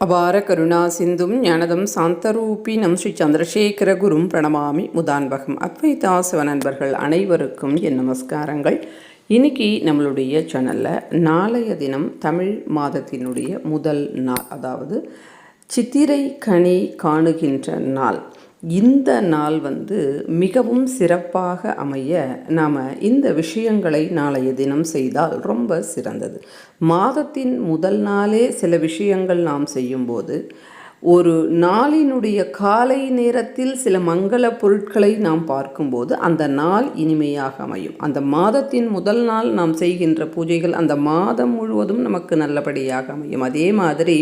அபார கருணா சிந்தும் ஞானதம் சாந்தரூபினம் ஸ்ரீ சந்திரசேகர குரும் பிரணமாமி முதான்பகம். அத்வைதாசவ நண்பர்கள் அனைவருக்கும் என் நமஸ்காரங்கள். இன்னைக்கு நம்மளுடைய சேனலில் நாளைய தினம் தமிழ் மாதத்தினுடைய முதல் நாள், அதாவது சித்திரை கனி காணுகின்ற நாள். இந்த நாள் மிகவும் சிறப்பாக அமைய நாம் இந்த விஷயங்களை நாளைய தினம் செய்தால் ரொம்ப சிறந்தது. மாதத்தின் முதல் நாளே சில விஷயங்கள் நாம் செய்யும்போது, ஒரு நாளினுடைய காலை நேரத்தில் சில மங்கள பொருட்களை நாம் பார்க்கும்போது அந்த நாள் இனிமையாக அமையும். அந்த மாதத்தின் முதல் நாள் நாம் செய்கின்ற பூஜைகள் அந்த மாதம் முழுவதும் நமக்கு நல்லபடியாக அமையும். அதே மாதிரி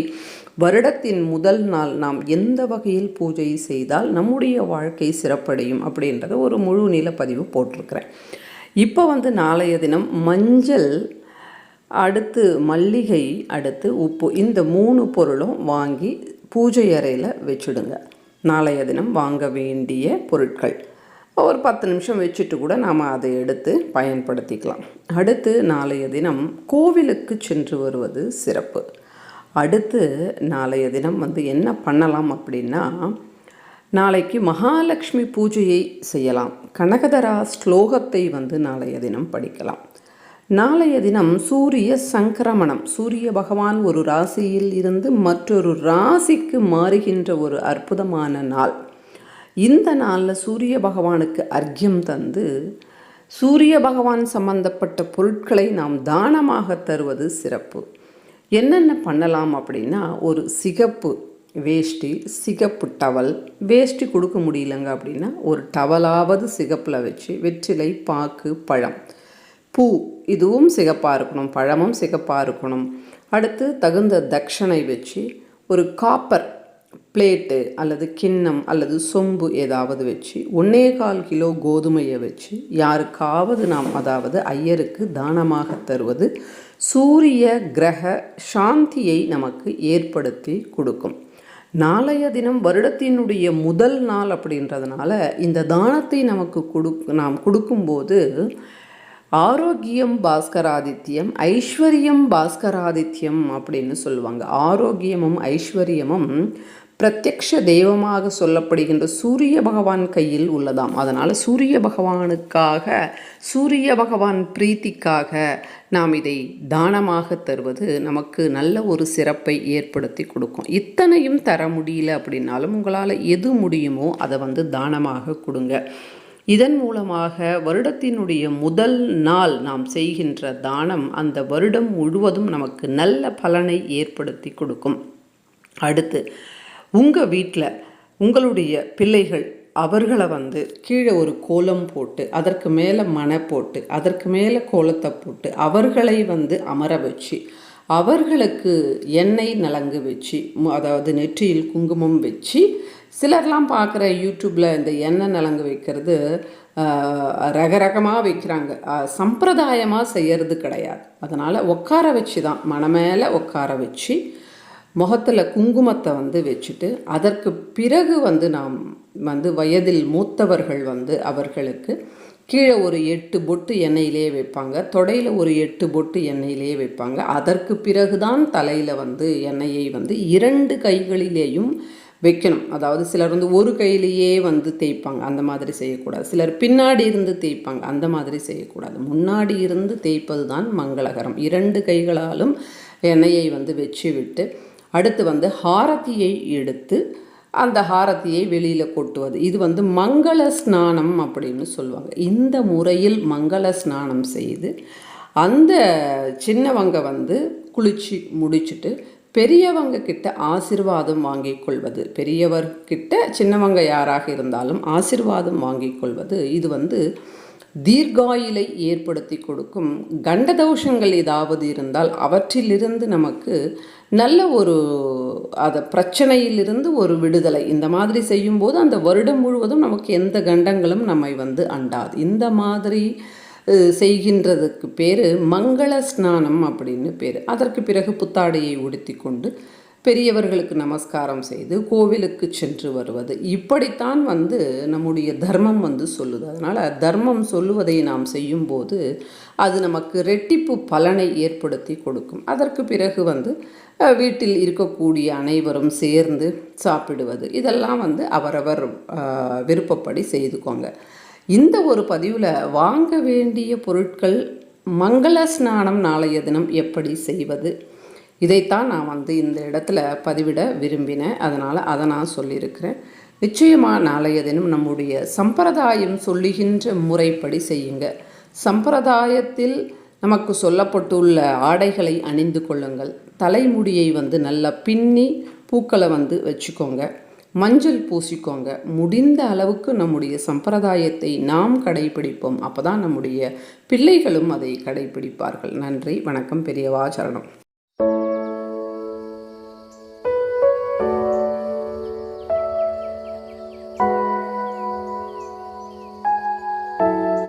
வருடத்தின் முதல் நாள் நாம் எந்த வகையில் பூஜை செய்தால் நம்முடைய வாழ்க்கை சிறப்படையும் அப்படின்றத ஒரு முழு நிலப்பதிவு போட்டிருக்கிறேன். இப்போ நாளைய தினம் மஞ்சள், அடுத்து மல்லிகை, அடுத்து உப்பு, இந்த 3 பொருளும் வாங்கி பூஜை அறையில் வச்சுடுங்க. நாளைய தினம் வாங்க வேண்டிய பொருட்கள் ஒரு 10 நிமிஷம் வச்சுட்டு கூட நாம் அதை எடுத்து பயன்படுத்திக்கலாம். அடுத்து நாளைய தினம் கோவிலுக்கு சென்று வருவது சிறப்பு. அடுத்து நாளைய தினம் என்ன பண்ணலாம் அப்படின்னா, நாளைக்கு மகாலட்சுமி பூஜையை செய்யலாம். கனகதரா ஸ்லோகத்தை நாளைய தினம் படிக்கலாம். நாளைய தினம் சூரிய சங்கிரமணம், சூரிய பகவான் ஒரு ராசியில் இருந்து மற்றொரு ராசிக்கு மாறுகின்ற ஒரு அற்புதமான நாள். இந்த நாளில் சூரிய பகவானுக்கு அர்க்கியம் தந்து சூரிய பகவான் சம்பந்தப்பட்ட பொருட்களை நாம் தானமாக தருவது சிறப்பு. என்னென்ன பண்ணலாம் அப்படின்னா, ஒரு சிகப்பு வேஷ்டி, சிகப்பு டவல், வேஷ்டி கொடுக்க முடியலங்க அப்படின்னா ஒரு டவலாவது சிகப்பில் வச்சு வெற்றிலை, பாக்கு, பழம், பூ, இதுவும் சிகப்பாக இருக்கணும், பழமும் சிகப்பாக இருக்கணும். அடுத்து தகுந்த தட்சணை வச்சு ஒரு காப்பர் பிளேட்டு அல்லது கிண்ணம் அல்லது சொம்பு ஏதாவது வச்சு 1.25 கிலோ கோதுமையை வச்சு யாருக்காவது நாம், அதாவது ஐயருக்கு தானமாக தருவது சூரிய கிரக சாந்தியை நமக்கு ஏற்படுத்தி கொடுக்கும். நாளைய தினம் வருடத்தினுடைய முதல் நாள் அப்படின்றதுனால இந்த தானத்தை நாம் கொடுக்கும்போது ஆரோக்கியம் பாஸ்கராதித்யம், ஐஸ்வர்யம் பாஸ்கராதித்யம் அப்படின்னு சொல்லுவாங்க. ஆரோக்கியமும் ஐஸ்வர்யமும் பிரத்யக்ஷ தெய்வமாக சொல்லப்படுகின்ற சூரிய பகவான் கையில் உள்ளதாம். அதனால் சூரிய பகவானுக்காக, சூரிய பகவான் பிரீத்திக்காக நாம் இதை தானமாக தருவது நமக்கு நல்ல ஒரு சிறப்பை ஏற்படுத்தி கொடுக்கும். இத்தனையும் தர முடியல அப்படின்னாலும் உங்களால் எது முடியுமோ அதை தானமாக கொடுங்க. இதன் மூலமாக வருடத்தினுடைய முதல் நாள் நாம் செய்கின்ற தானம் அந்த வருடம் முழுவதும் நமக்கு நல்ல பலனை ஏற்படுத்தி கொடுக்கும். அடுத்து உங்கள் வீட்டில் உங்களுடைய பிள்ளைகள், அவர்களை கீழே ஒரு கோலம் போட்டு அதற்கு மேலே மணை போட்டு அதற்கு மேலே கோலத்தை போட்டு அவர்களை அமர வச்சு அவர்களுக்கு எண்ணெய் நலங்கு வச்சு, அதாவது நெற்றியில் குங்குமம் வச்சு, சிலர்லாம் பார்க்குற யூடியூப்பில் இந்த எண்ணெய் நலங்கு வைக்கிறது ரகரகமாக வைக்கிறாங்க. சம்பிரதாயமாக செய்கிறது கிடையாது. அதனால் உட்கார வச்சு தான், மணை மேலே உட்கார வச்சு முகத்தில் குங்குமத்தை வச்சுட்டு அதற்கு பிறகு நாம் வயதில் மூத்தவர்கள் அவர்களுக்கு கீழே ஒரு 8 பொட்டு எண்ணெயிலே வைப்பாங்க, தொடையில் ஒரு 8 பொட்டு எண்ணெயிலே வைப்பாங்க. அதற்கு பிறகுதான் தலையில் எண்ணெயை 2 கைகளிலேயும் வைக்கணும். அதாவது சிலர் ஒரு கையிலேயே தேய்ப்பாங்க, அந்த மாதிரி செய்யக்கூடாது. சிலர் பின்னாடி இருந்து தேய்ப்பாங்க, அந்த மாதிரி செய்யக்கூடாது. முன்னாடி இருந்து தேய்ப்பது தான் மங்களகரம். 2 கைகளாலும் எண்ணெயை வச்சு விட்டு அடுத்து ஹாரதியை எடுத்து அந்த ஹாரதியை வெளியில் கொட்டுவது. இது மங்கள ஸ்நானம் அப்படின்னு சொல்லுவாங்க. இந்த முறையில் மங்கள ஸ்நானம் செய்து அந்த சின்னவங்க குளிச்சு முடிச்சுட்டு பெரியவங்க கிட்ட ஆசீர்வாதம் வாங்கி கொள்வது. பெரியவர்கிட்ட சின்னவங்க யாராக இருந்தாலும் ஆசீர்வாதம் வாங்கி கொள்வது இது தீர்காயிலை ஏற்படுத்தி கொடுக்கும். கண்டதோஷங்கள் ஏதாவது இருந்தால் அவற்றிலிருந்து நமக்கு நல்ல ஒரு பிரச்சனையிலிருந்து ஒரு விடுதலை. இந்த மாதிரி செய்யும்போது அந்த வருடம் முழுவதும் நமக்கு எந்த கண்டங்களும் நம்மை அண்டாது. இந்த மாதிரி செய்கின்றதுக்கு பேர் மங்கள ஸ்நானம் அப்படின்னு பேர். அதற்கு பிறகு புத்தாடையை உடுத்தி கொண்டு பெரியவர்களுக்கு நமஸ்காரம் செய்து கோவிலுக்கு சென்று வருவது, இப்படித்தான் நம்முடைய தர்மம் சொல்லுது. அதனால் தர்மம் சொல்லுவதை நாம் செய்யும்போது அது நமக்கு ரெட்டிப்பு பலனை ஏற்படுத்தி கொடுக்கும். அதற்கு பிறகு வீட்டில் இருக்கக்கூடிய அனைவரும் சேர்ந்து சாப்பிடுவது, இதெல்லாம் அவரவர் விருப்பப்படி செய்துக்கோங்க. இந்த ஒரு பதிவில் வாங்க வேண்டிய பொருட்கள், மங்கள ஸ்நானம் நாளைய தினம் எப்படி செய்வது, இதைத்தான் நான் இந்த இடத்துல பதிவிட விரும்பினேன். அதனால் அதை நான் சொல்லியிருக்கிறேன். நிச்சயமாக நாளைய தினம் நம்முடைய சம்பிரதாயம் சொல்லுகின்ற முறைப்படி செய்யுங்க. சம்பிரதாயத்தில் நமக்கு சொல்லப்பட்டுள்ள ஆடைகளை அணிந்து கொள்ளுங்கள். தலைமுடியை நல்லா பின்னி பூக்களை வச்சுக்கோங்க. மஞ்சள் பூசிக்கோங்க. முடிந்த அளவுக்கு நம்முடைய சம்பிரதாயத்தை நாம் கடைபிடிப்போம். அப்போ தான் நம்முடைய பிள்ளைகளும் அதை கடைபிடிப்பார்கள். நன்றி, வணக்கம். பெரியவா சரணம்.